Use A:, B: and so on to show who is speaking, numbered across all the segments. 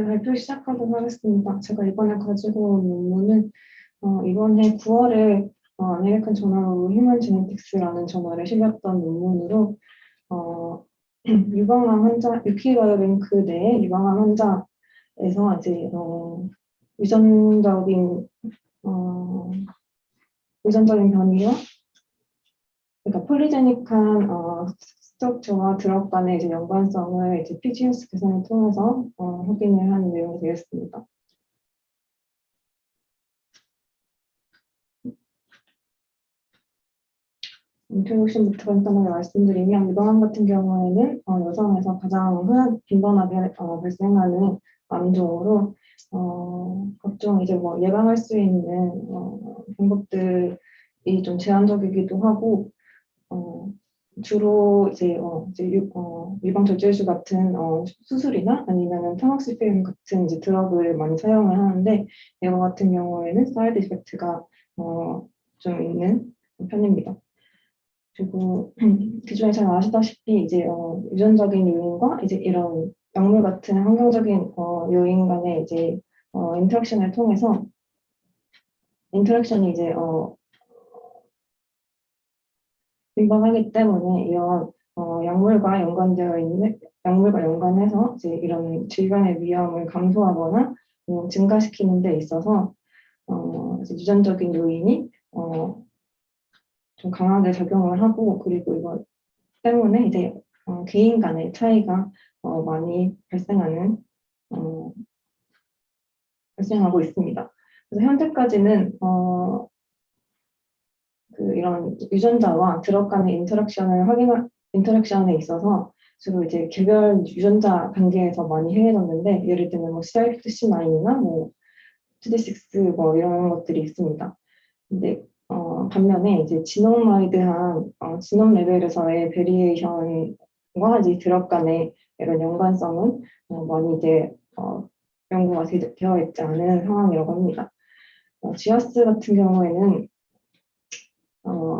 A: 네, 발표 시작하도록 하겠습니다. 제가 이번에 가지고 온 논문은 이번에 9월에 아메리칸 저널 오브 휴먼 제네틱스라는 저널에 실렸던 논문으로 유방암 환자, 유키바이오뱅크 내에 유방암 환자에서 이제 유전적인 어, 유전적인 변이와 그러니까 폴리제닉한 스트럭처와 드럭 간의 이제 연관성을 이제 PGS 계산을 통해서 확인을 하는 내용이 되겠습니다. 인트로덕션부터 간단하게 말씀드리면 유방암 같은 경우에는 여성에서 가장 빈번하게 발생하는 암종으로 각종 이제 뭐 예방할 수 있는 방법들이 좀 제한적이기도 하고 주로 이제 유방 절제술 같은 수술이나 아니면은 타목시필름 같은 이제 드러그를 많이 사용을 하는데 이거 같은 경우에는 사이드 이펙트가 좀 있는 편입니다. 그리고 기존에 잘 아시다시피 이제 유전적인 요인과 이제 이런 약물 같은 환경적인 요인 간의 이제 인터랙션을 통해서 인터랙션이 이제 빈번하기 때문에 이런 약물과 연관되어 있는 약물과 연관해서 이제 이런 질병의 위험을 감소하거나 증가시키는 데 있어서 이제 유전적인 요인이 좀 강하게 작용을 하고 그리고 이거 때문에 이제 개인 간의 차이가 많이 발생하고 있습니다. 그래서 현재까지는 이런 유전자와 드럭 간의 인터랙션에 있어서 주로 이제 개별 유전자 단계에서 많이 행해졌는데 예를 들면 뭐 CRP9이나 뭐 CD6 뭐 이런 것들이 있습니다. 근데 반면에 이제 지놈 레벨에서의 베리에이션과 이제 드럭 간의 이런 연관성은 많이 이제 연구가 되어 있지 않은 상황이라고 합니다. GWAS 같은 경우에는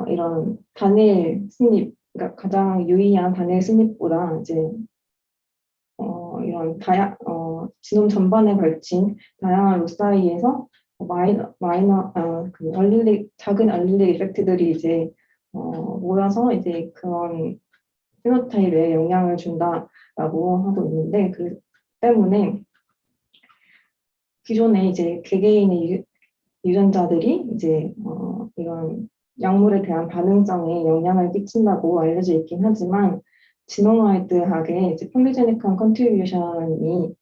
A: 이런 단일 승립, 그러니까 가장 유의한 단일 승립보다 이제 이런 지놈 전반에 걸친 다양한 로사이에서 작은 알릴릭 이펙트들이 이제 모여서 이제 그런 피노타입에 영향을 준다라고 하고 있는데 그 때문에 기존에 이제 개개인의 유전자들이 이제 이런 약물에 대한 반응성에 영향을 끼친다고 알려져 있긴 하지만 지노마이드하게 이제 폴리제닉한 컨트리뷰션이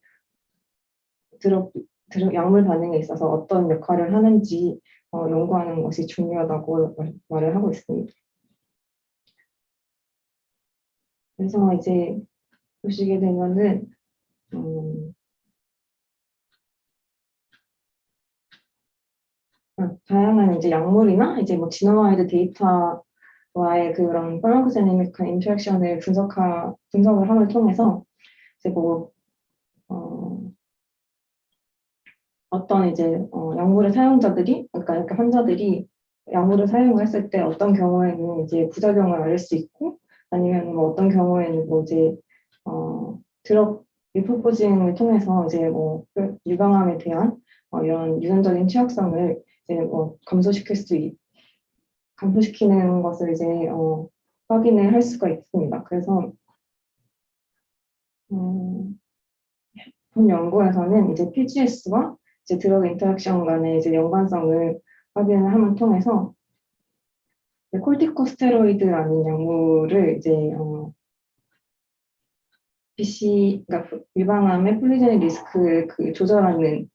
A: 약물 반응에 있어서 어떤 역할을 하는지 연구하는 것이 중요하다고 말을 하고 있습니다. 그래서 이제 보시게 되면은 다양한 이제 약물이나 이제 뭐 지노마이드 데이터와의 그런 파르마코제네믹한 인터랙션을 분석을 함을 통해서 이제 뭐 어떤 이제 약물의 사용자들이 그러니까 이렇게 환자들이 약물을 사용했을 때 어떤 경우에는 이제 부작용을 앓을 수 있고 아니면 뭐 어떤 경우에는 뭐 이제 드럭 리포포징을 통해서 이제 뭐 유방암에 대한 이런 유전적인 취약성을 이제 감소시키는 것을 이제 확인을 할 수가 있습니다. 그래서 본 연구에서는 이제 PGS와 이제 드럭 인터랙션 간의 이제 연관성을 확인을 함을 통해서 콜티코스테로이드라는 약물을 이제 그러니까 유방암의 폴리제닉 리스크를 조절하는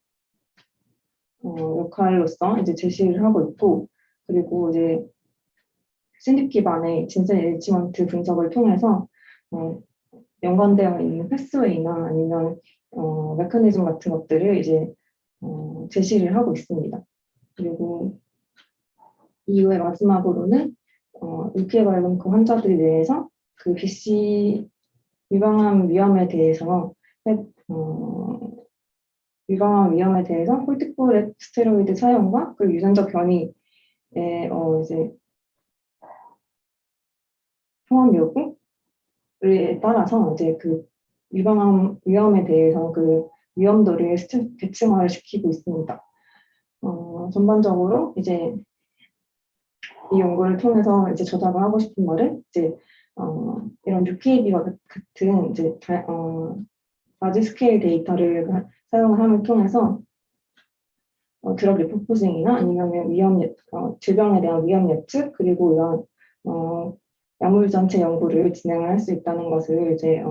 A: 역할로서 이제 제시를 하고 있고 그리고 이제 신입 기반의 진센 일치먼트 분석을 통해서 연관되어 있는 패스웨이나 아니면 메커니즘 같은 것들을 이제 제시를 하고 있습니다. 그리고 이후에 마지막으로는 유키바이오뱅크 환자들 내에서 그 BC 유방암 위험에 대해서 콜티코스테로이드 사용과 그 유전적 변이의 이제 포함 여부에 따라서 이제 그 유방암 위험에 대해서 그 위험도를 계층화를 시키고 있습니다. 전반적으로 이제 이 연구를 통해서 이제 저자가 하고 싶은 말은 이제 이런 UKB와 같은 이제 라지 스케일 데이터를 사용을 함을 통해서 드럭 리포포징이나 아니면 질병에 대한 위험 예측 그리고 이런 약물 전체 연구를 진행을 할 수 있다는 것을 이제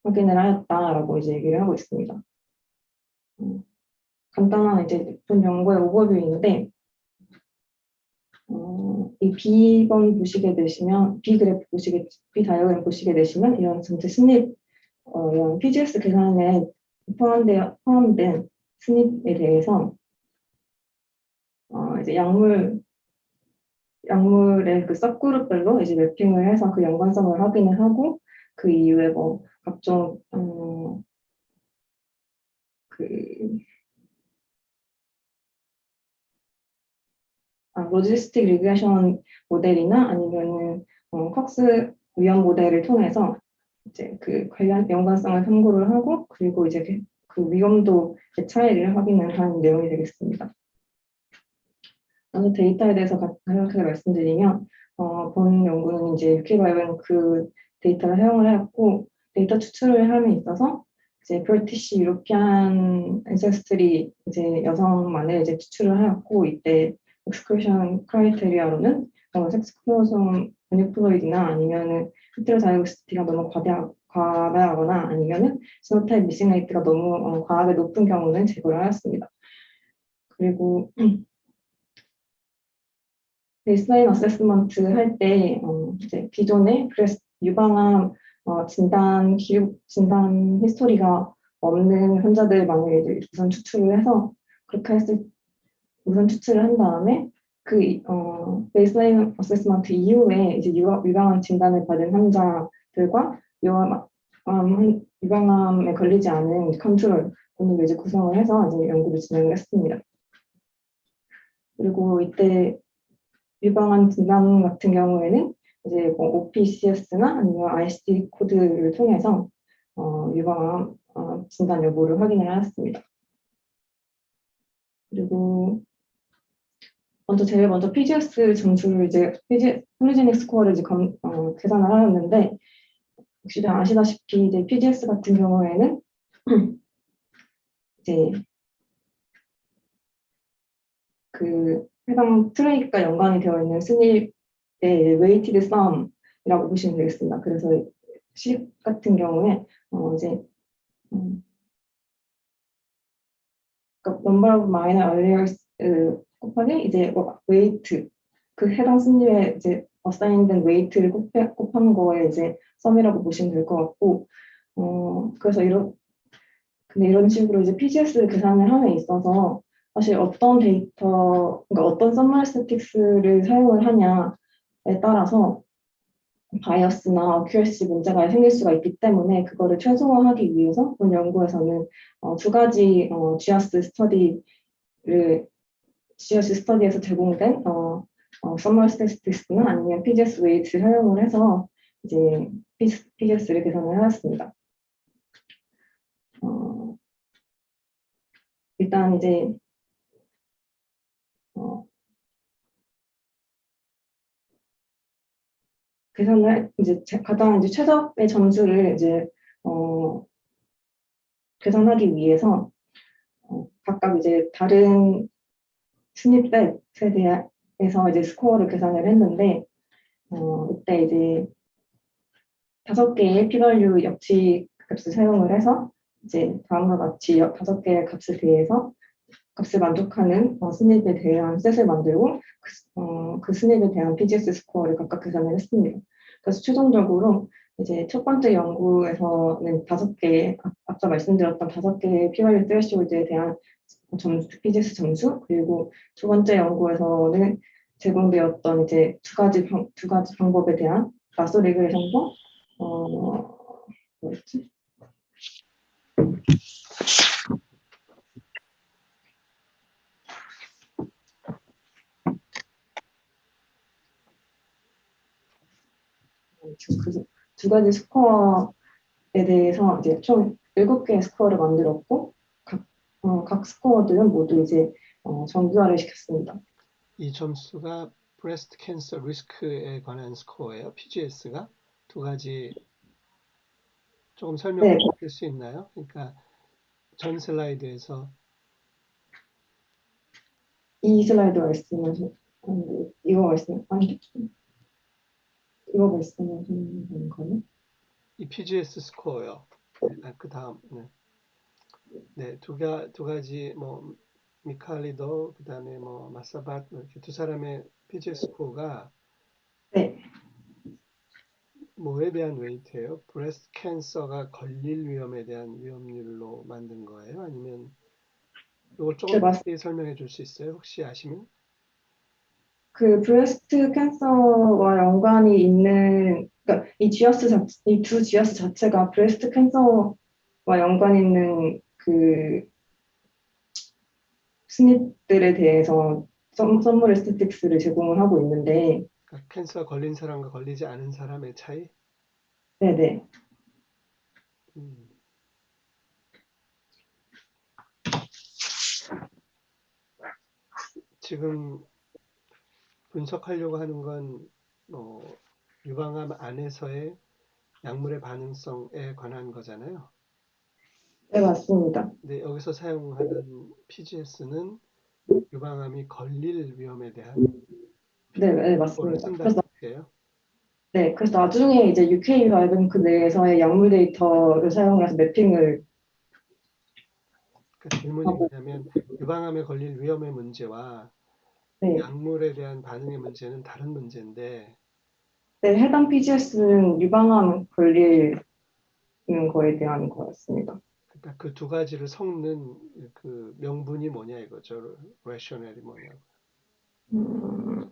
A: 확인을 하였다라고 이제 얘기를 하고 있습니다. 간단한 이제 본 연구의 오버뷰인데 이 B번 보시게 되시면 B 다이어그램 보시게 되시면 이런 전체 스닙 이런 PGS 계산에 포함된 스닙에 대해서 이제 약물의 그 सब그룹별로 이제 매핑을 해서 그 연관성을 확인을 하고 그 이후에 뭐 각종 로지스틱 리그레션 모델이나 아니면은 컥스 위험 모델을 통해서 이제 그 관련 연관성을 탐구를 하고 그리고 이제 그 위험도의 차이를 확인을 하는 내용이 되겠습니다. 먼저 데이터에 대해서 간략하게 말씀드리면 본 연구는 이제 UK바이오는 그 데이터를 사용을 해왔고 데이터 추출을 함에 있어서 이제 브리티시 유로피안 엔세스트리 이제 여성만을 이제 추출을 하였고 이때 엑스클루션 크라이테리아로는 섹스 크로모솜 버니플로이드나 아니면은 헤테로자이고시티가 너무 과다하거나 아니면은 지노타입 미싱 레이트가 너무 과하게 높은 경우는 제거를 하였습니다. 그리고 베이스라인 어세스먼트 할 때 이제 기존의 유방암 진단 히스토리가 없는 환자들만을 이제 우선 추출을 해서 그렇게 우선 추출을 한 다음에 그 베이스라인 어세스먼트 이후에 이제 유방암 진단을 받은 환자들과 유방암에 걸리지 않은 컨트롤을 이제 구성을 해서 이제 연구를 진행을 했습니다. 그리고 이때 유방암 진단 같은 경우에는 이제 뭐 OPCS나 아니면 ICD 코드를 통해서 유방암 진단 여부를 확인을 하였습니다. 그리고 제일 먼저 PGS 점수를 이제 폴리제닉 스코어를 이제 계산을 하였는데 혹시 아시다시피 이제 PGS 같은 경우에는 이제 그 해당 트레이가 연관이 되어 있는 스닙의 웨이티드 썸이라고 보시면 되겠습니다. 그래서 식 같은 경우에 이제 그러니까 number of minor earliers 곱하기 이제 웨이트 그 해당 스닙에 이제 어사인된 웨이트를 곱한 거에 이제 썸이라고 보시면 될 것 같고 그래서 근데 이런 식으로 이제 PGS를 계산을 함에 있어서 사실 어떤 그러니까 어떤 썸머리스틱스를 사용을 하냐에 따라서 바이어스나 어큐러시 문제가 생길 수가 있기 때문에 그거를 최소화하기 위해서 본 연구에서는 두 가지 GS 스터디에서 제공된 썸머리스틱스나 아니면 PGS 웨이트를 사용을 해서 이제 PGS를 계산을 하였습니다. 일단 이제 계산을 이제 가장 이제 최적의 점수를 이제 계산하기 위해서 각각 이제 다른 스닙셋에 대해서 이제 스코어를 계산을 했는데 이때 이제 5개의 p-value 역치 값을 사용을 해서 이제 다음과 같이 5개의 값을 대해서 값을 만족하는 스닙에 대한 셋을 만들고 그 스닙에 대한 PGS 스코어를 각각 계산을 했습니다. 그래서 최종적으로 이제 첫 번째 연구에서는 5개, 앞서 말씀드렸던 5개의 p-value threshold에 대한 점수, PGS 점수, 그리고 두 번째 연구에서는 제공되었던 이제 두 가지 방법에 대한 라소 리그레이션과 뭐였지? 그 두 가지 스코어에 대해서 이제 총 7개의 스코어를 만들었고 각 스코어들은 모두 이제 정규화를 시켰습니다.
B: 이 점수가 브레스트 캔서 리스크에 관한 스코어예요. PGS가 두 가지 조금 설명을
A: 네,
B: 할 수 있나요? 그러니까 전 슬라이드에서
A: 이 슬라이드 말씀하신 이거 말씀하시는 거예요?
B: 이 PGS 스코어요. 그 다음, 네. 네, 두 가지, 뭐, 미칼리도, 그 다음에 뭐, 마사밭, 이렇게 두 사람의 PGS 스코어가
A: 네,
B: 뭐에 대한 웨이트예요? 브레스트 캔서가 걸릴 위험에 대한 위험률로 만든 거예요? 아니면 이걸
A: 네,
B: 조금 자세히 설명해 줄 수 있어요? 혹시 아시면?
A: 그 브레스트 캔서와 연관이 있는 그러니까 이 두 지어스 자체가 브레스트 캔서와 연관 있는 그 스닙들에 대해서 선물 스태틱스를 제공을 하고 있는데,
B: 그러니까 캔서 걸린 사람과 걸리지 않은 사람의 차이?
A: 네네.
B: 음, 지금 분석하려고 하는 건 유방암 안에서의 약물의 반응성에 관한 거잖아요.
A: 네, 맞습니다.
B: 근데 여기서 사용하는 PGS는 유방암이 걸릴 위험에 대한
A: 네, 네,
B: 를
A: 맞습니다.
B: 쓴다는 뜻이에요.
A: 그래서 나중에 이제 UK 발뱅크 내에서의 약물 데이터를 사용해서 매핑을
B: 그 질문이
A: 하고,
B: 뭐냐면 유방암에 걸릴 위험의 문제와
A: 네,
B: 약물에 대한 반응의 문제는 다른 문제인데
A: 네, 해당 PGS는 유방암 걸리는 거에 대한 거였습니다.
B: 그러니까 그 두 가지를 섞는 그 명분이 뭐냐 이거죠. 레셔널이 뭐냐고.
A: 음,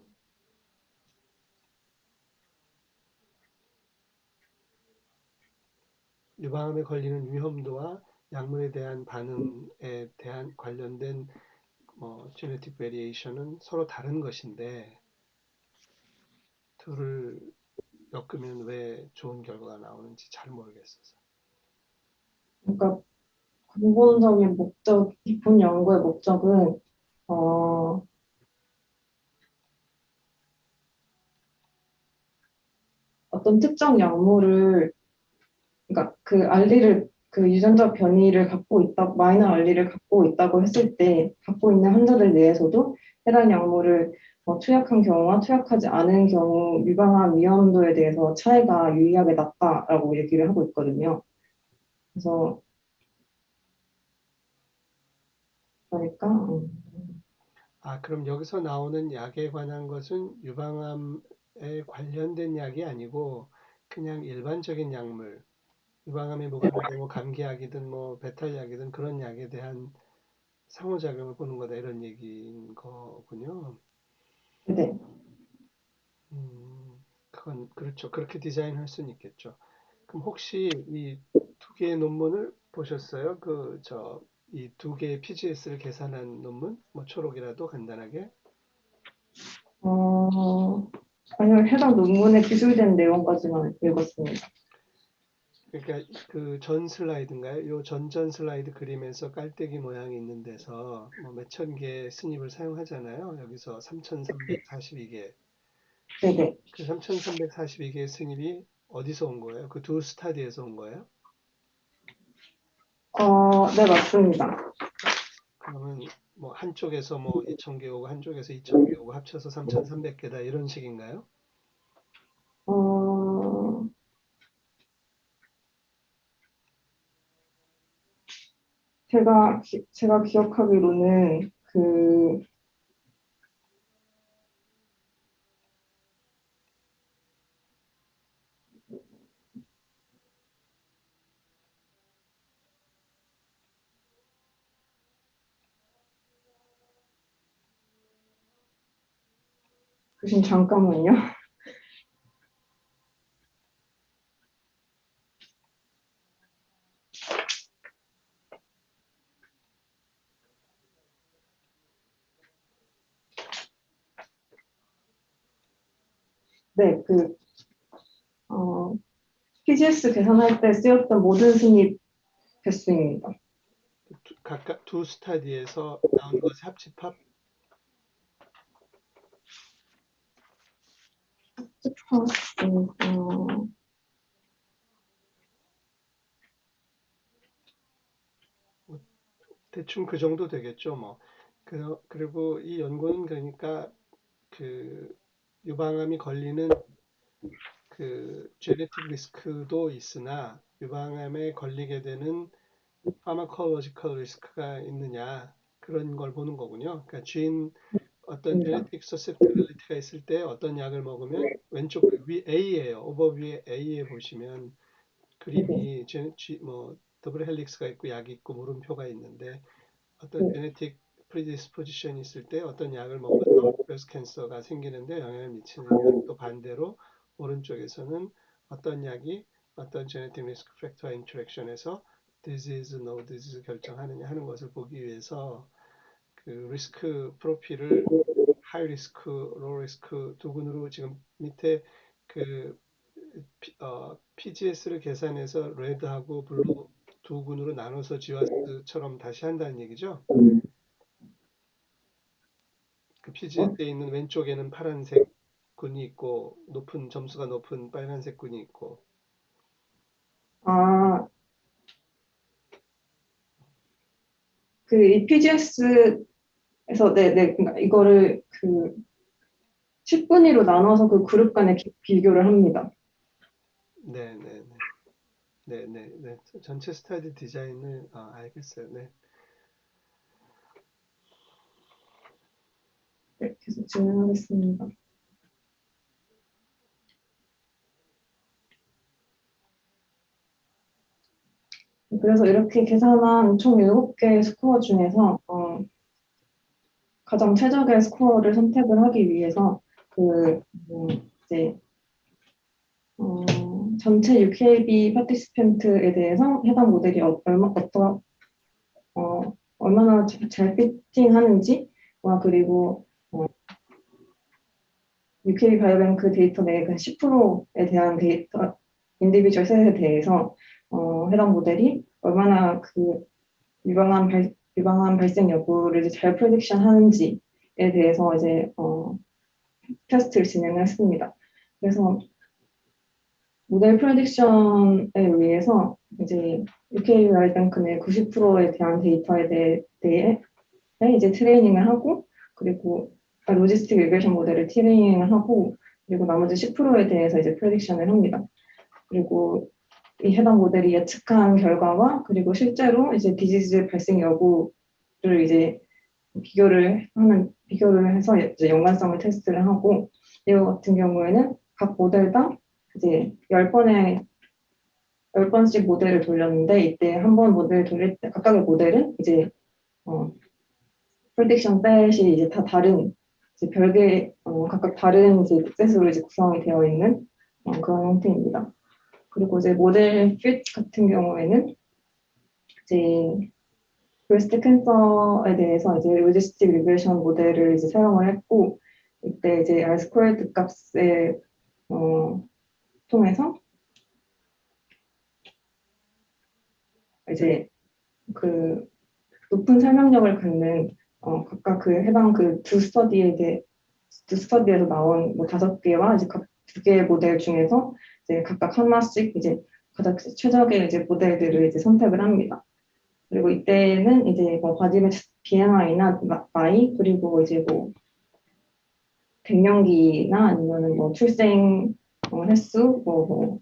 B: 유방암에 걸리는 위험도와 약물에 대한 반응에 대한 관련된 genetic variation은 서로 다른 것인데 둘을 엮으면 왜 좋은 결과가 나오는지 잘 모르겠어서.
A: 그러니까 근본적인 깊은 연구의 목적은 어, 어떤 특정 약물을, 그러니까 그 유전자 변이를 마이너 알리를 갖고 있다고 했을 때, 갖고 있는 환자들 내에서도 해당 약물을 투약한 경우와 투약하지 않은 경우 유방암 위험도에 대해서 차이가 유의하게 낮다라고 얘기를 하고 있거든요. 그래서 그러니까
B: 그럼 여기서 나오는 약에 관한 것은 유방암에 관련된 약이 아니고 그냥 일반적인 약물, 유방암에 무관하게 뭐 감기약이든 뭐 배탈약이든 그런 약에 대한 상호작용을 보는 거다 이런 얘기인 거군요.
A: 네.
B: 그건 그렇죠. 그렇게 디자인할 수는 있겠죠. 그럼 혹시 이 두 개의 논문을 보셨어요? 이 두 개의 PGS를 계산한 논문? 뭐 초록이라도 간단하게.
A: 어, 아니면 해당 논문에 기술된 내용까지만 읽었습니다.
B: 그러니까 그 전 슬라이드인가요? 요 전전 슬라이드 그림에서 깔때기 모양이 있는 데서 뭐 몇천 개의 스닙을 사용하잖아요. 여기서 3,342개.
A: 네네.
B: 그 3,342개의 스닙이 어디서 온 거예요? 그 두 스타디에서 온 거예요?
A: 네, 맞습니다.
B: 그러면 뭐 한쪽에서 뭐 2,000개 오고 한쪽에서 2,000개 오고 합쳐서 3,300개다 이런 식인가요?
A: 어, 제가 기억하기로는 지금 잠깐만요. 네, PGS 계산할 때 쓰였던 모든 스닙 개수입니다.
B: 각각 두 스타디에서 나온 것의 합집합? 뭐 대충 그 정도 되겠죠, 뭐. 그리고 이 연구는 그러니까 그 유방암이 걸리는 그 제네틱 리스크도 있으나 유방암에 걸리게 되는 파마콜로지컬 리스크가 있느냐 그런 걸 보는 거군요. 그러니까 어떤
A: 입니다.
B: 제네틱 서셉티빌리티가 있을 때 어떤 약을 먹으면 왼쪽 위 A예요. 오버뷰에 A에 보시면
A: 네,
B: 그림이 뭐 더블 헬릭스가 있고 약이 있고 물음표가 있는데 어떤
A: 네,
B: 제네틱 프리디스포지션이 있을 때 어떤 약을 먹어서 브레스트 캔서가 생기는데 영향을 미치느냐 또 반대로 오른쪽에서는 어떤 약이 어떤 제네틱 리스크 팩터와 인터랙션에서 디지즈, 노 디지즈 결정하느냐 하는 것을 보기 위해서 그 리스크 프로필을 하이 리스크, 로우 리스크 두 군으로 지금 밑에 그 PGS를 계산해서 레드하고 블루 두 군으로 나눠서 지와스처럼 다시 한다는 얘기죠. 그
A: 어,
B: PGS에 있는 왼쪽에는 파란색 군이 있고 점수가 높은 빨간색 군이 있고
A: 아, 그 이 PGS에서 네, 그러니까 이거를 그 10분위로 나눠서 그 그룹 간에 비교를 합니다.
B: 네네네 네네네 전체 스타디 디자인을 알겠어요. 네.
A: 네, 계속 진행하겠습니다. 그래서 이렇게 계산한 총 7개의 스코어 중에서 가장 최적의 스코어를 선택을 하기 위해서 그 이제 어, 전체 UKB 파티시펜트에 대해서 해당 모델이 얼마나 잘 피팅하는지와 그리고 UK 바이오뱅크 데이터 내의 그 10%에 대한 데이터 인디비주얼 셋에 대해서 해당 모델이 얼마나 그 유방암 발생 여부를 이제 잘 프레딕션 하는지에 대해서 이제 테스트를 진행했습니다. 그래서 모델 프레딕션에 의해서 이제 UK 바이오뱅크 내 90%에 대한 대해 이제 트레이닝을 하고 그리고 로지스틱 리그레션 모델을 트레이닝을 하고 그리고 나머지 10%에 대해서 이제 프레딕션을 합니다. 그리고 이 해당 모델이 예측한 결과와 그리고 실제로 이제 디지즈 발생 여부를 이제 비교를 해서 이제 연관성을 테스트를 하고 이거 같은 경우에는 각 모델당 이제 10번씩 모델을 돌렸는데 이때 한 번 모델을 돌릴 때 각각의 모델은 이제 어, 프레딕션 셋이 이제 다 다른 이제 별개 각각 다른 이제 셋으로 이제 구성이 되어 있는 그런 형태입니다. 그리고 이제 모델 핏 같은 경우에는 이제 브레스트 캔서에 대해서 이제 로지스틱 리그레션 모델을 이제 사용을 했고 이때 이제 R 스퀘어드 값을 통해서 이제 그 높은 설명력을 갖는 각각 그 해당 그 두 스터디에서 나온 뭐 5개와 이제 각 2개의 모델 중에서 이제 각각 하나씩 이제 가장 최적의 이제 모델들을 이제 선택을 합니다. 그리고 이때는 이제 뭐 바디맥 BMI나 나이 그리고 이제 뭐 갱년기나 아니면은 뭐 출생 횟수 뭐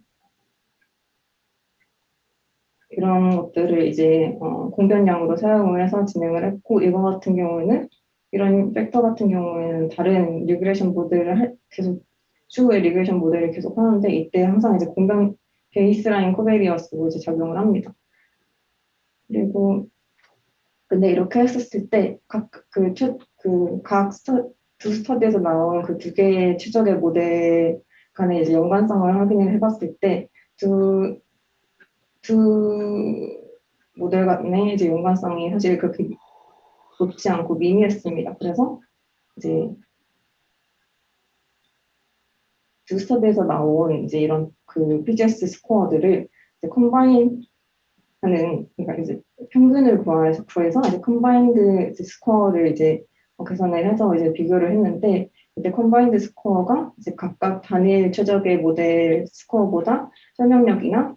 A: 이런 것들을 이제 공변량으로 사용을 해서 진행을 했고 이거 같은 경우에는 이런 팩터 같은 경우에는 다른 리그레이션 모델을 계속 추후에 리그레이션 모델을 계속 하는데 이때 항상 이제 공변 베이스라인 코베리어스로 이제 작용을 합니다. 그리고 근데 이렇게 했었을 때 두 스터디에서 나온 그 2개의 최적의 모델 간의 이제 연관성을 확인을 해봤을 때두 두 모델 간의 이제 연관성이 사실 그렇게 높지 않고 미미했습니다. 그래서 이제 두 스터디에서 나온 이제 이런 그 PGS 스코어들을 이제 그러니까 이제 평균을 구해서 이제 컴바인드 스코어를 이제 계산을 해서 이제 비교를 했는데, 이제 컴바인드 스코어가 이제 각각 단일 최적의 모델 스코어보다 설명력이나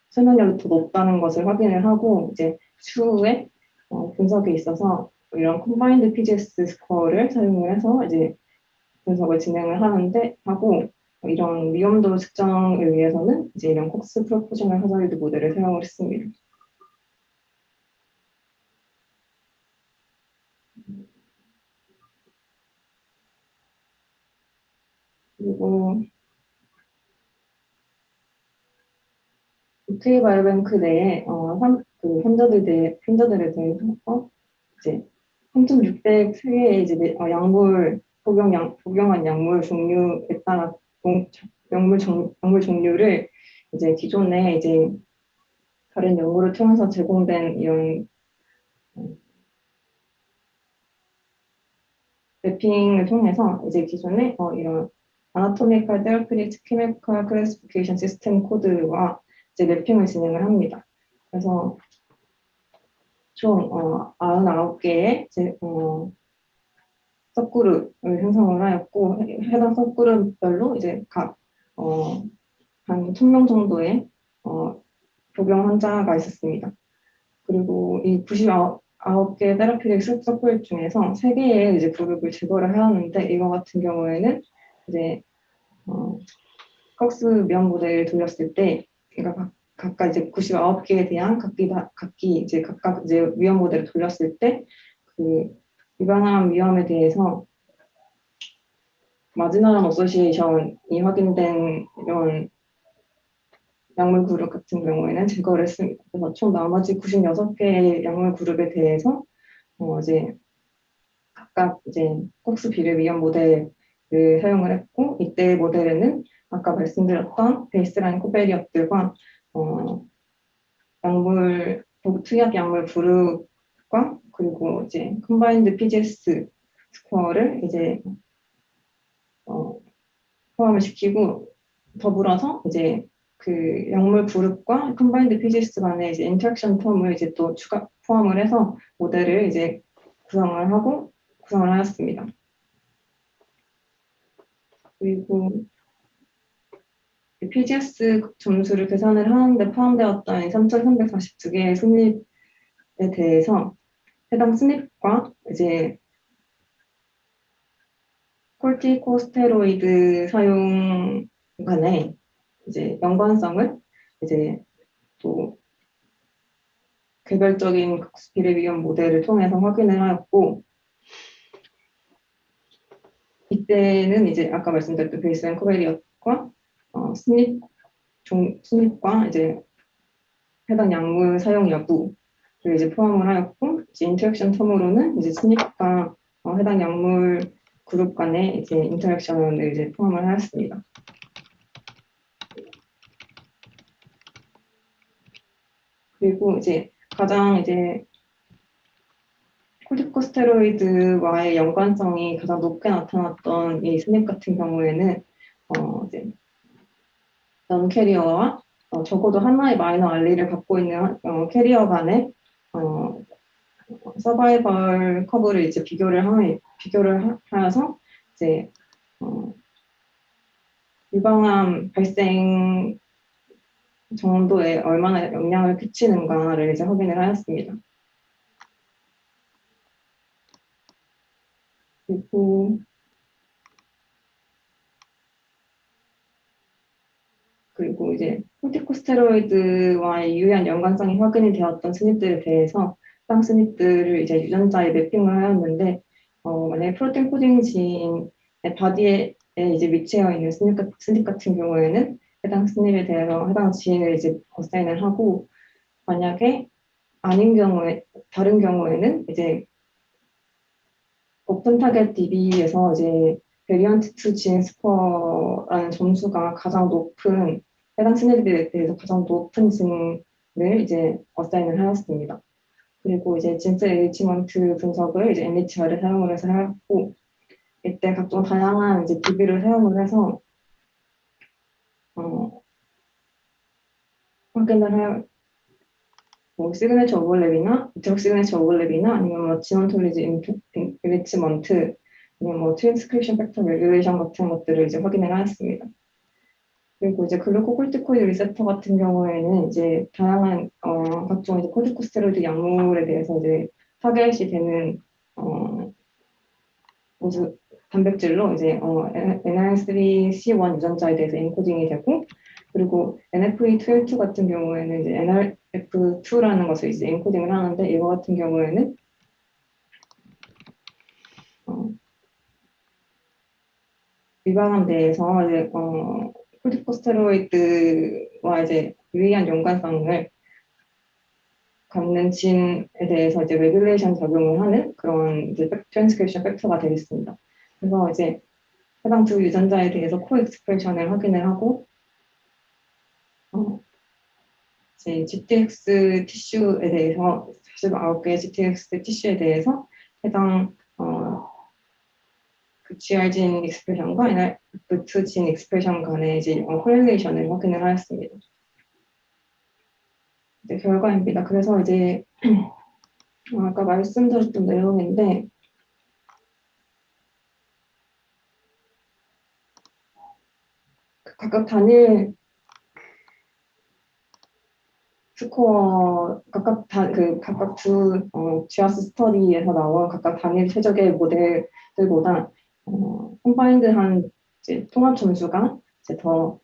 A: 설명력이 더 높다는 것을 확인을 하고, 이제 추후에 분석에 있어서 이런 컴바인드 PGS 스코어를 사용을 해서 이제 분석을 진행을 하고, 이런 위험도 측정을 위해서는 이제 이런 콕스 프로포셔널 하자리드 모델을 사용을 했습니다. 그리고 UK 바이오뱅크 내에 환자들에 대해서 이제 3,600개의 이제 복용한 약물 종류에 따라 약물 종류를 이제 기존에 이제 다른 연구를 통해서 제공된 이런 맵핑을 통해서 이제 기존에 이런 아나토미컬 테라피틱 케미컬 클래시피케이션 시스템 코드와 이제 맵핑을 진행을 합니다. 그래서 총 99개의 서브그룹을 형성을 하였고, 해당 서브그룹별로 이제 한 1,000명 정도의 복용 환자가 있었습니다. 그리고 이 99개 테라피틱 서브그룹 중에서 3개의 이제 그룹을 제거를 하였는데, 이거 같은 경우에는 이제 꺽스 면 모델을 돌렸을 때, 그러니까 각각 이제 99개에 대한 각기 이제 각각 이제 위험 모델을 돌렸을 때, 그 유방암 위험에 대해서 마지노란 어소시에이션이 확인된 이런 약물 그룹 같은 경우에는 제거를 했습니다. 그래서 총 나머지 96개의 약물 그룹에 대해서 이제 각각 이제 콕스 비례 위험 모델을 사용을 했고, 이때 모델에는 아까 말씀드렸던 베이스라인 코베리엇들과 투약 약물 그룹과 그리고 이제 컴바인드 PGS 스코어를 이제 포함을 시키고, 더불어서 이제 그 약물 그룹과 컴바인드 PGS 간의 이제 인터랙션 텀을 이제 또 추가 포함을 해서 모델을 이제 구성을 하였습니다. 그리고 PGS 점수를 계산을 하는데 포함되었던 3,342개의 스닙에 대해서 해당 스닙과 이제 콜티코스테로이드 사용 간의 이제 연관성을 이제 또 개별적인 비례 위험 모델을 통해서 확인을 하였고, 이때는 이제 아까 말씀드렸던 베이스라인 코베리엇과 스닙과 이제 해당 약물 사용 여부를 이제 포함을 하였고, 이제 인터랙션 텀으로는 이제 스닙과 해당 약물 그룹 간의 이제 인터랙션을 이제 포함을 하였습니다. 그리고 이제 가장 이제 코르티코스테로이드와의 연관성이 가장 높게 나타났던 이 스냅 같은 경우에는 이제 넌 캐리어와 적어도 하나의 마이너 알리를 갖고 있는 캐리어 간의 서바이벌 커브를 이제 비교를 하여서 이제 유방암 발생 정도에 얼마나 영향을 끼치는가를 이제 확인을 하였습니다. 그리고 이제 코르티코스테로이드와의 유효한 연관성이 확인이 되었던 스닙들에 대해서 해당 스닙들을 이제 유전자에 매핑을 하였는데, 만약에 프로틴 코딩 지인의 바디에 이제 위치해 있는 스닙 같은 경우에는 해당 스닙에 대해서 해당 지인을 이제 어사인을 하고, 만약에 아닌 경우에 다른 경우에는 이제 오픈 타겟 DB에서 이제 베리언트 투 진 스코어라는 점수가 가장 높은 해당 스냅에 대해서 가장 높은 진을 이제 어사인을 하였습니다. 그리고 이제 진짜 에이치먼트 분석을 이제 MHR을 사용을 해서 하였고, 이때 각종 다양한 이제 DB를 사용을 해서 확인을 뭐 시그네처 오버랩이나 드럭 시그네처 오버랩이나 아니면 뭐 진원톨리지 인리치먼트 아니면 뭐 트랜스크립션 팩터 레귤레이션 같은 것들을 이제 확인을 하였습니다. 그리고 이제 글루코콜티코이드 리셉터 같은 경우에는 이제 다양한 각종 이제 코르티코스테로이드 약물에 대해서 이제 타겟이 되는 모두 단백질로 이제 NR3C1 유전자에 대해서 엔코딩이 되고, 그리고 NFE2L2 같은 경우에는 이제 NRF2라는 것을 이제 엔코딩을 하는데, 이거 같은 경우에는 위반함 내에서 이제 코르티코스테로이드와 이제 유의한 연관성을 갖는 진에 대해서 이제 레귤레이션 작용을 하는 그런 이제 트랜스크립션 팩터가 되겠습니다. 그래서 이제 해당 두 유전자에 대해서 코엑스프레션을 확인을 하고 이제 GTX 티슈에 대해서 49개의 GTX 티슈에 대해서 해당 그 GR 진 익스프레션과 NRF2 진 익스프레션 간의 이제 코렐레이션을 확인을 하였습니다. 이제 결과입니다. 그래서 이제 아까 말씀드렸던 내용인데 각각 단일 스코어 각각 두 GIAS 스터디에서 나온 각각 단일 최적의 모델들보다 컴바인드한 이제 통합 점수가 이제 더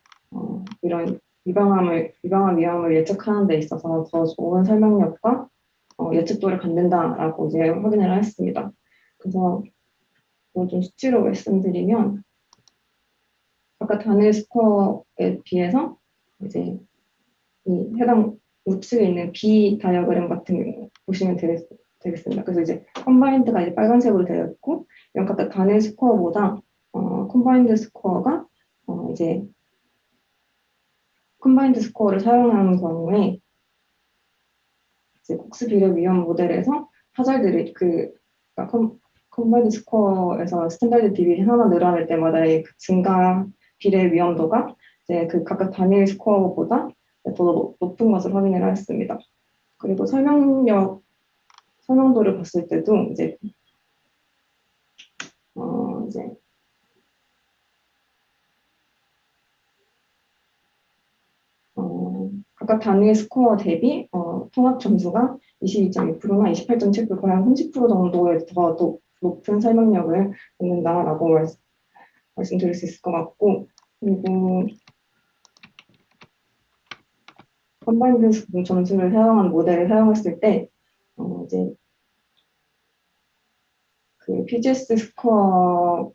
A: 이런 위방암 위험을 예측하는 데 있어서 더 좋은 설명력과 예측도를 갖는다라고 이제 확인을 했습니다. 그래서 뭐 좀 수치로 말씀드리면 각각 단일 스코어에 비해서 이제 이 해당 우측에 있는 B 다이어그램 같은 경우 보시면 되겠습니다. 그래서 이제 컴바인드가 이제 빨간색으로 되어 있고, 이런 각각 단일 스코어보다 컴바인드 스코어가 이제 컴바인드 스코어를 사용하는 경우에 이제 국스 비례 위험 모델에서 하자들이 그러니까 컴바인드 스코어에서 스탠다드 디비전 하나 늘어날 때마다 그 증가 비례 위험도가 이제 그 각각 단일 스코어보다 더 높은 것을 확인을 했습니다. 그리고 설명도를 봤을 때도 이제 이제 각각 단위 스코어 대비 통합 점수가 22.2%나 28.7%, 거의 한 30% 정도의 더 높은 설명력을 갖는다라고 말씀드릴 수 있을 것 같고, 그리고 컴바인드 점수를 사용한 모델을 사용했을 때 이제 그 PGS 스코어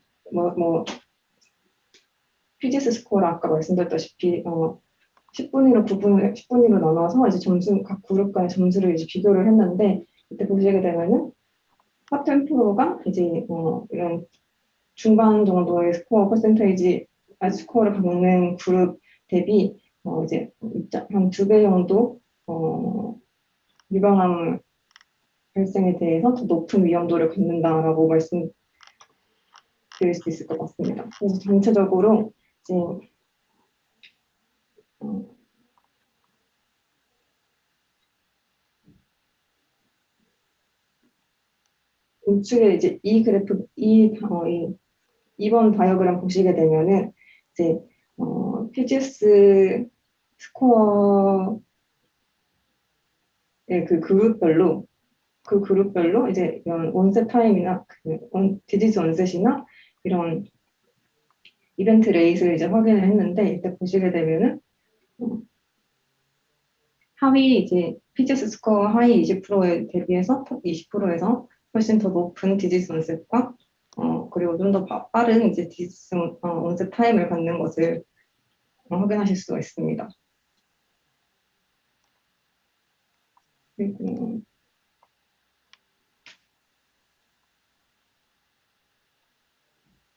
A: PGS 스코어를 아까 말씀드렸다시피 10분위로 10분위로 나눠서 이제 각 그룹 간의 점수를 이제 비교를 했는데, 이때 보시게 되면은 탑10%가 이제 이런 중반 정도의 스코어 퍼센테이지 스코어를 갖는 그룹 대비 이제 한 2배 정도 유방암 발생에 대해서 더 높은 위험도를 갖는다라고 말씀드릴 수 있을 것 같습니다. 그래서 전체적으로 이제 우측에 이제 이 그래프, 2번 다이어그램 보시게 되면은 이제 PGS 스코어의 그 그룹별로 이제 이런 온셋 타임이나 디지즈 온셋이나 이런 이벤트 레이스를 이제 확인을 했는데, 이때 보시게 되면은 하위 이제 PGS 스코어 하위 20%에 대비해서 톱 20%에서 훨씬 더 높은 디지즈 온셋과 그리고 좀 더 빠른 이제 디지즈 온셋 타임을 갖는 것을 확인하실 수가 있습니다. 그리고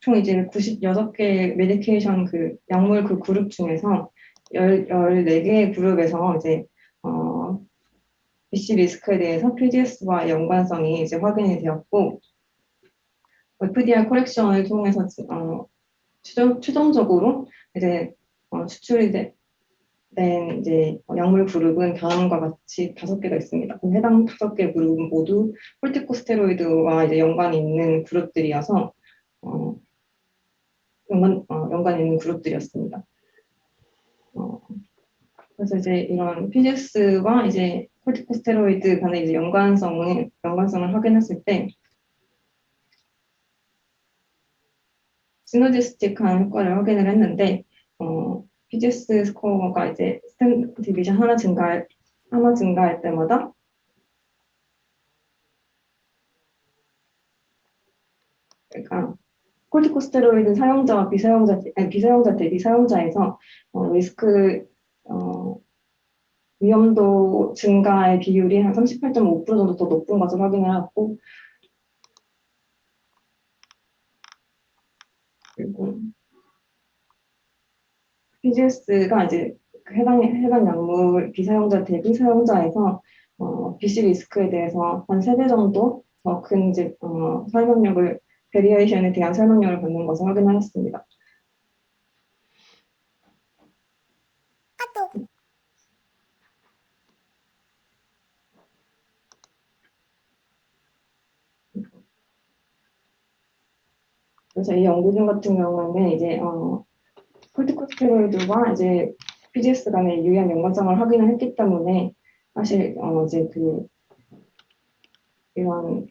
A: 총 이제 96개 메디케이션 그 약물 그 그룹 중에서 14개의 그룹에서 이제 BC 리스크에 대해서 PGS와 연관성이 이제 확인이 되었고, FDR 코렉션을 통해서 최종적으로 이제 추출이 이제 약물 그룹은 다음과 같이 5개가 있습니다. 해당 5개 그룹은 모두 콜티코스테로이드와 이제 연관이 있는 그룹들이어서 어, 연관이 있는 그룹들이었습니다. 그래서 이제 이런 PGS와 이제 콜티코스테로이드 간의 이제 연관성을 확인했을 때 시너지스틱한 효과를 확인을 했는데 PGS 스코어가 이제 스탠 디비전 하나 증가할 때마다 그러니까 콜티코스테로이드 사용자와 비사용자 대비 사용자에서 리스크 위험도 증가의 비율이 한 38.5% 정도 더 높은 것을 확인을 하고 그리고 PGS가 이제 해당 약물 비사용자 대비 사용자에서 BC 리스크에 대해서 한 3배 정도 더 큰 이제 설명력을 베리에이션에 대한 설명력을 받는 것을 확인하였습니다. 그래서 이 연구진 같은 경우에는 이제 콜티코스테로이드와 이제 PGS 간의 유의한 연관성을 확인을 했기 때문에 사실 이제 이런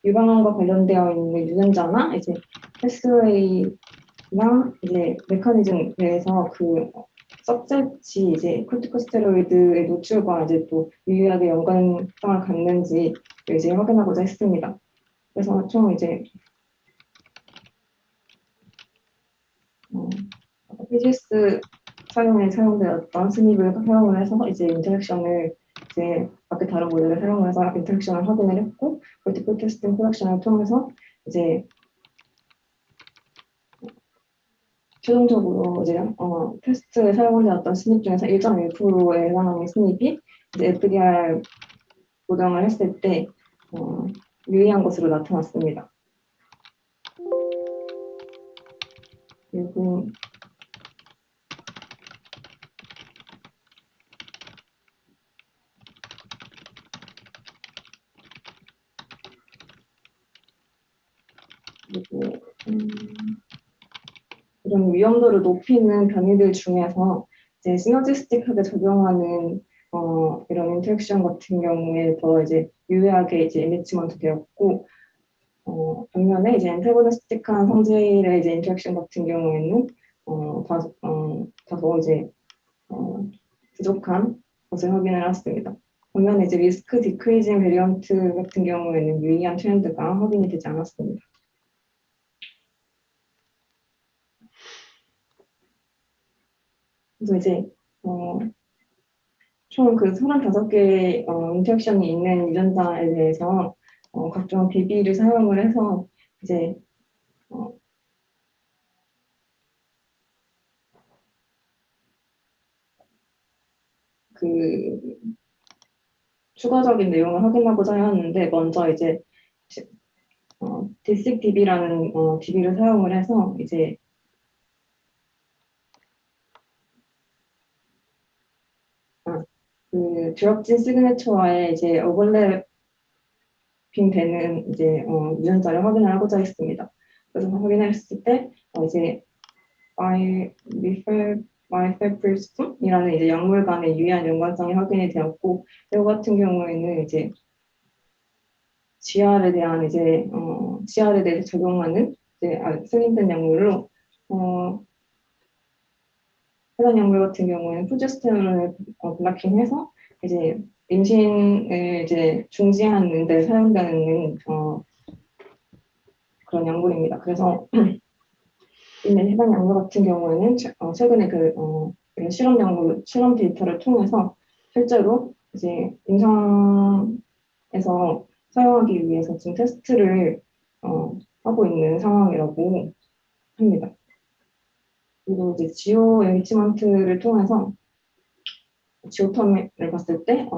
A: 유방암과 관련되어 있는 유전자나 이제 패스웨이나 이제 메커니즘에 대해서 서브셋이 이제 콜티코스테로이드의 노출과 이제 또 유의하게 연관성을 갖는지 이제 확인하고자 했습니다. 그래서 총 이제 PGS 사용에 사용되었던 스닙을 사용을 해서 이제 인터랙션을 이제 각기 다른 모델을 사용해서 인터랙션을 확인을 했고 멀티플 테스팅 프로덕션을 통해서 이제 최종적으로 이제 테스트에 사용되었던 스닙 중에서 1.1%에 해당하는 스닙이 이제 FDR 보정을 했을 때 유의한 것으로 나타났습니다. 그리고 이런 위험도를 높이는 변이들 중에서 이제 시너지스틱하게 적용하는 이런 인터랙션 같은 경우에 더 이제 유의하게 이제 애니치먼트 되었고 반면에 이제 엔테고니스틱한 성질의 이제 인터랙션 같은 경우에는 다소 이제 부족한 것을 확인을 했습니다. 반면에 이제 리스크 디크리징 베리언트 같은 경우에는 유의한 트렌드가 확인이 되지 않았습니다. 그래서 이제 총 그 35개의 인터랙션이 있는 유전자에 대해서 각종 DB를 사용을 해서 이제 그 추가적인 내용을 확인하고자 하였는데 먼저 이제 디식 DB라는 DB를 사용을 해서 이제 그 드럽진 시그네처와의 이제 오버랩 되는 이제 유전자를 확인을 하고자 했습니다. 그래서 확인했을 때 이제 마이페프리스톤이라는 이제 약물 간의 유의한 연관성이 확인이 되었고 이거 같은 경우에는 이제 GR에 대해서 적용하는 이제 승인된 약물로 해당 약물 같은 경우에는 프로제스테론을 블락킹해서 이제 임신을 이제 중지하는 데 사용되는 그런 약물입니다. 그래서 해당 약물 같은 경우에는 최근에 이런 실험 데이터를 통해서 실제로 이제 임상에서 사용하기 위해서 지금 테스트를 하고 있는 상황이라고 합니다. 그리고 이제 지오 엔리치먼트를 통해서 지오텀을 봤을 때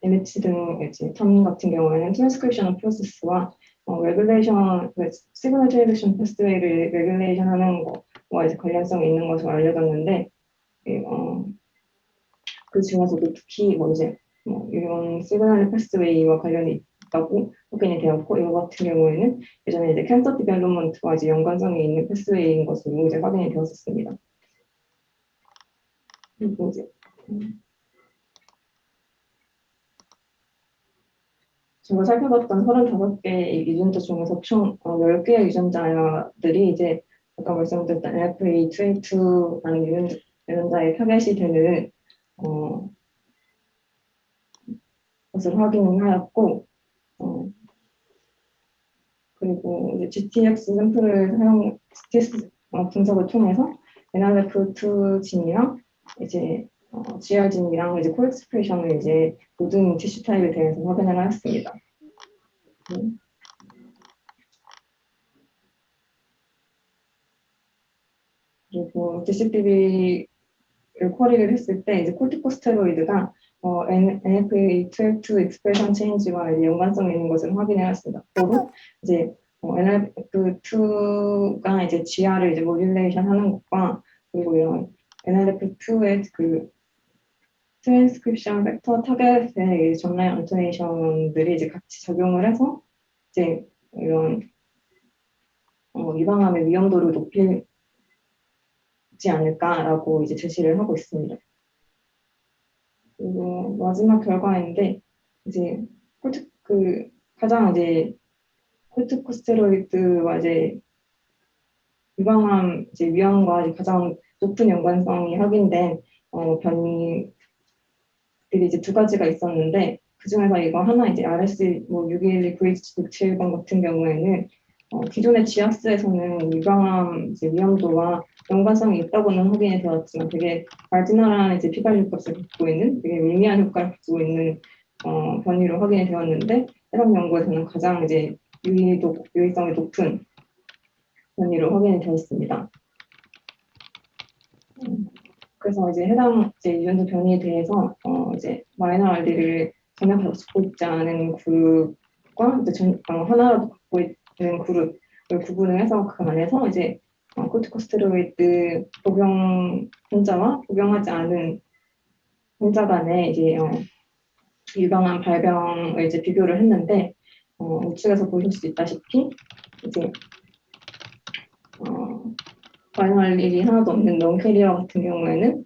A: MH 등 이제 텀 같은 경우에는 트랜스크립션 프로세스와 레귤레이션, 시그널 패스웨이를 레귤레이션 하는 거와 이제 관련성이 있는 것으로 알려졌는데 그 중에서도 특히 뭐 이제 이런 시그널 패스웨이와 관련이 있다고 확인이 되었고, 이거 같은 경우에는 예전에 이제 캔서 디벨롭먼트와 이제 연관성이 있는 패스웨이인 것으로 이제 확인이 되었었습니다. 그리고 이제 제가 살펴봤던 35개의 유전자 중에서 총 10개의 유전자들이 이제 아까 말씀드렸던 NFA2A2라는 유전자의 타겟이 되는 것을 확인하였고, 그리고 이제 GTX 샘플을 GTX 분석을 통해서 NRF2 진이랑 이제 GR 진이랑 이제 코엑스프레션을 이제 모든 티슈 타입에 대해서 확인을 하였습니다. 그리고 DCPB를 쿼리를 했을 때 이제 코르티코스테로이드가 NFA2 익스프레션 체인지와 연관성이 있는 것을 확인해왔습니다. 또로 이제 NRF2가 이제 GR을 이제 모듈레이션 하는 것과 그리고 이런 NRF2의 그 트랜스크립션 팩터 타겟의 전라인 알터네이션들이 이제 같이 적용을 해서 이제 이런 유방암의 위험도를 높이지 않을까라고 이제 제시를 하고 있습니다. 그리고 마지막 결과인데 이제 가장 이제 코르티코스테로이드와 이제 유방암 이제 위험과 이제 가장 높은 연관성이 확인된 변이들이 이제 두 가지가 있었는데 그 중에서 이거 하나 이제 RS 뭐 611, 9H670 같은 경우에는 기존의 지아스에서는 유방암 이제 위험도와 연관성이 있다고는 확인이 되었지만 되게 마지널한 이제 p-value 값을 갖고 있는 되게 미미한 효과를 가지고 있는 변이로 확인이 되었는데 해당 연구에서는 가장 이제 유의성이 높은 변이로 확인이 되었습니다. 그래서 이제 해당 이제 유전자 변이에 대해서 이제 마이너 알리를 전혀 갖고 있지 않은 그룹과 이제 하나라도 갖고 있는 그룹을 구분을 해서 그 안에서 이제 코르티코스테로이드 복용 환자와 복용하지 않은 환자 간의 이제 유방암 발병을 이제 비교를 했는데 우측에서 보실 수 있다시피 이제 마이너 일이 하나도 없는 넌캐리어 같은 경우에는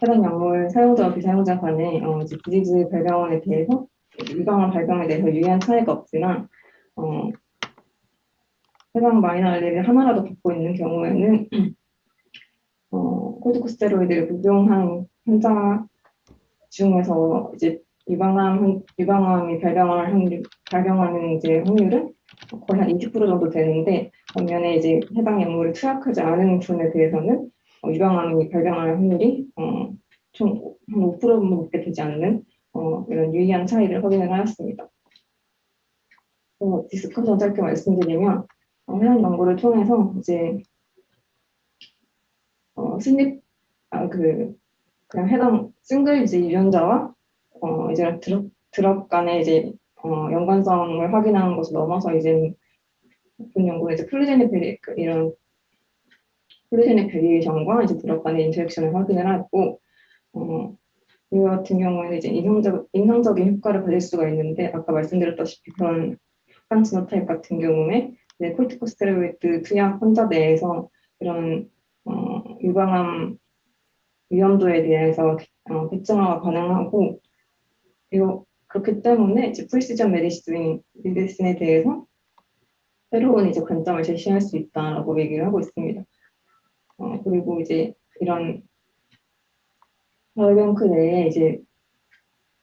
A: 해당 약물 사용자와 비사용자 간의 이제 디지즈 발병에 대해서 유방암 발병에 대해서 유의한 차이가 없지만 해당 마이너 알레를 하나라도 갖고 있는 경우에는 코르티코스테로이드를 복용한 환자 중에서 이제 유방암이 발병하는 이제 확률은 거의 한 20% 정도 되는데 반면에 이제 해당 약물을 투약하지 않은 분에 대해서는 유방암이 발병할 확률이 총 한 5%밖에 되지 않는 이런 유의한 차이를 확인을 하였습니다. 디스커션 짧게 말씀드리면 해당 연구를 통해서 이제 그냥 해당 싱글 이제 유전자와 이제 드럭 간의 이제 연관성을 확인하는 것을 넘어서 이제 본 연구는 이제 이런 폴리제닉 베리에이션과 이제 드럭 간의 인터랙션을 확인을 하고 이 같은 경우에는 이제 인상적인 효과를 가질 수가 있는데 아까 말씀드렸다시피 그런 한 지노타입 같은 경우에 코르티코스테로이드 투약 환자 내에서 이런 유방암 위험도에 대해서 백정화가 가능하고 그렇기 때문에 이제 프리시전 메디슨에 대해서 새로운 이제 관점을 제시할 수 있다라고 얘기를 하고 있습니다. 그리고 이제 이런 바이오뱅크 내에 이제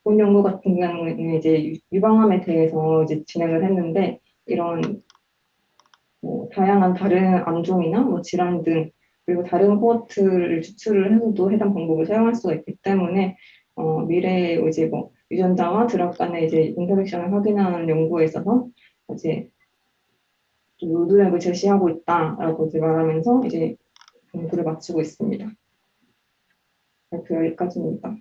A: 본 연구 같은 경우에는 이제 유방암에 대해서 이제 진행을 했는데 이런 다양한 다른 암종이나 뭐 질환 등 그리고 다른 코호트를 추출을 해서도 해당 방법을 사용할 수가 있기 때문에 미래에 이제 뭐 유전자와 드럭 간의 이제 인터랙션을 확인하는 연구에 있어서 이제 로드맵을 제시하고 있다라고 이제 말하면서 이제 연구를 마치고 있습니다. 발표 여기까지입니다.